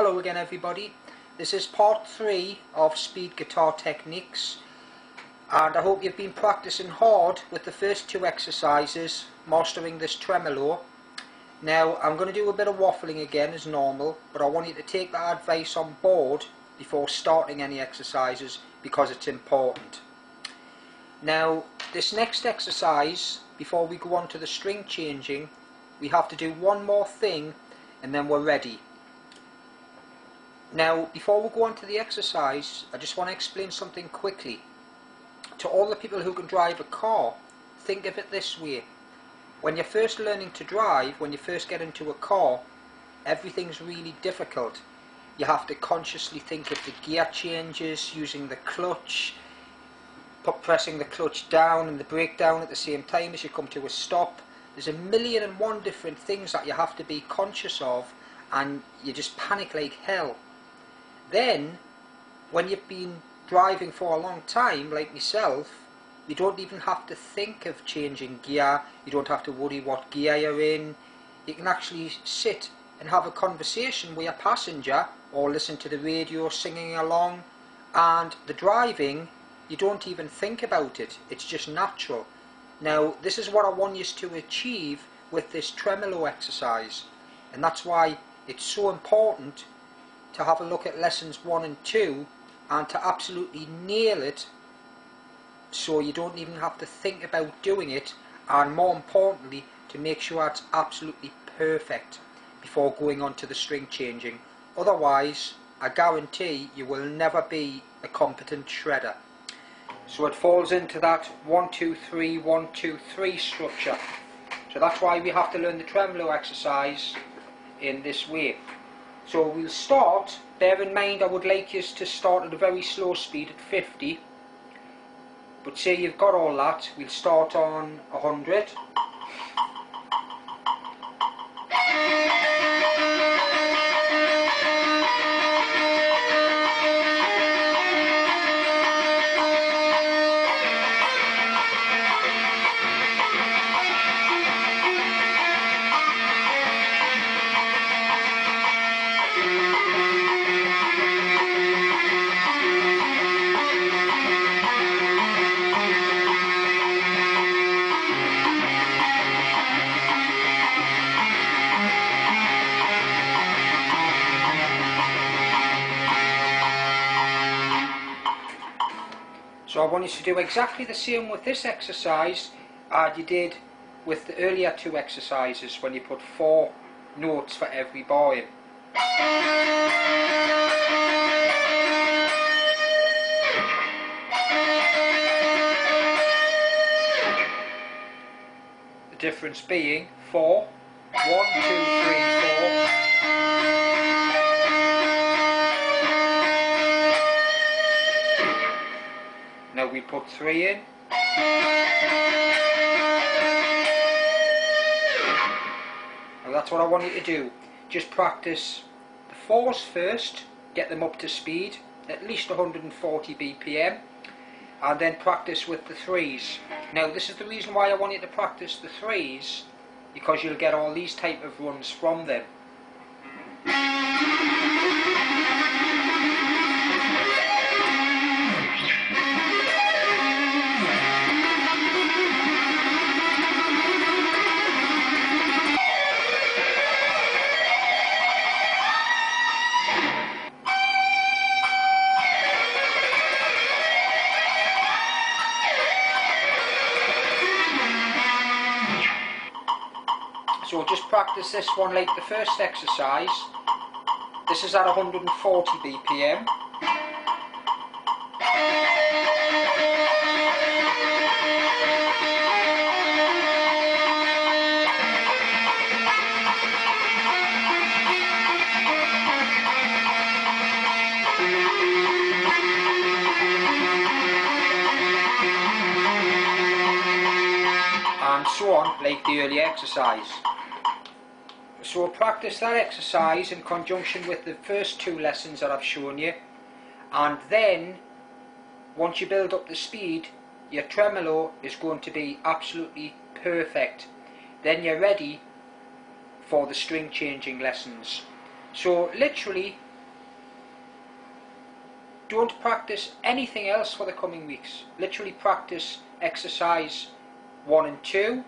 Hello again everybody. This is part 3 of speed guitar techniques, and I hope you've been practicing hard with the first two exercises, mastering this tremolo. Now I'm going to do a bit of waffling again as normal, but I want you to take that advice on board before starting any exercises because it's important. Now this next exercise, before we go on to the string changing, we have to do one more thing and then we're ready. Now before we go on to the exercise, I just want to explain something quickly. To all the people who can drive a car, think of it this way. When you're first learning to drive, when you first get into a car, everything's really difficult. You have to consciously think of the gear changes, using the clutch, pressing the clutch down and the brake down at the same time as you come to a stop. There's a million and one different things that you have to be conscious of, and you just panic like hell. Then, when you've been driving for a long time, like myself, you don't even have to think of changing gear. You don't have to worry what gear you're in. You can actually sit and have a conversation with your passenger or listen to the radio singing along, and the driving, you don't even think about it. It's just natural. Now this is what I want you to achieve with this tremolo exercise, and that's why it's so important to have a look at lessons 1 and 2 and to absolutely nail it, so you don't even have to think about doing it, and more importantly to make sure it's absolutely perfect before going on to the string changing. Otherwise I guarantee you will never be a competent shredder. So it falls into that 1 2 3 1 2 3 structure. So that's why we have to learn the tremolo exercise in this way. So we'll start, bear in mind I would like you to start at a very slow speed at 50, but say you've got all that, we'll start on 100. So I want you to do exactly the same with this exercise as you did with the earlier two exercises, when you put 4 notes for every bar in. The difference being 4, 1, 2, 3, 4. Now we put 3 in. Now that's what I want you to do. Just practice the 4s first, get them up to speed, at least 140 BPM, and then practice with the 3s. Now this is the reason why I want you to practice the 3s, because you'll get all these type of runs from them. So just practice this one like the first exercise. This is at 140 BPM. And so on, like the earlier exercise. So practice that exercise in conjunction with the first 2 lessons that I've shown you, and then once you build up the speed, your tremolo is going to be absolutely perfect. Then you're ready for the string changing lessons. So literally don't practice anything else for the coming weeks. Literally practice exercise 1 and 2.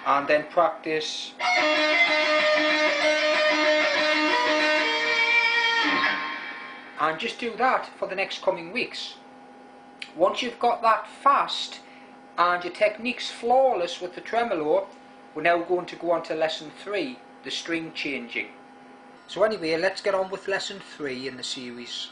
And then practice and just do that for the next coming weeks. Once you've got that fast and your technique's flawless with the tremolo, we're now going to go on to lesson 3, the string changing. So anyway, let's get on with lesson 3 in the series.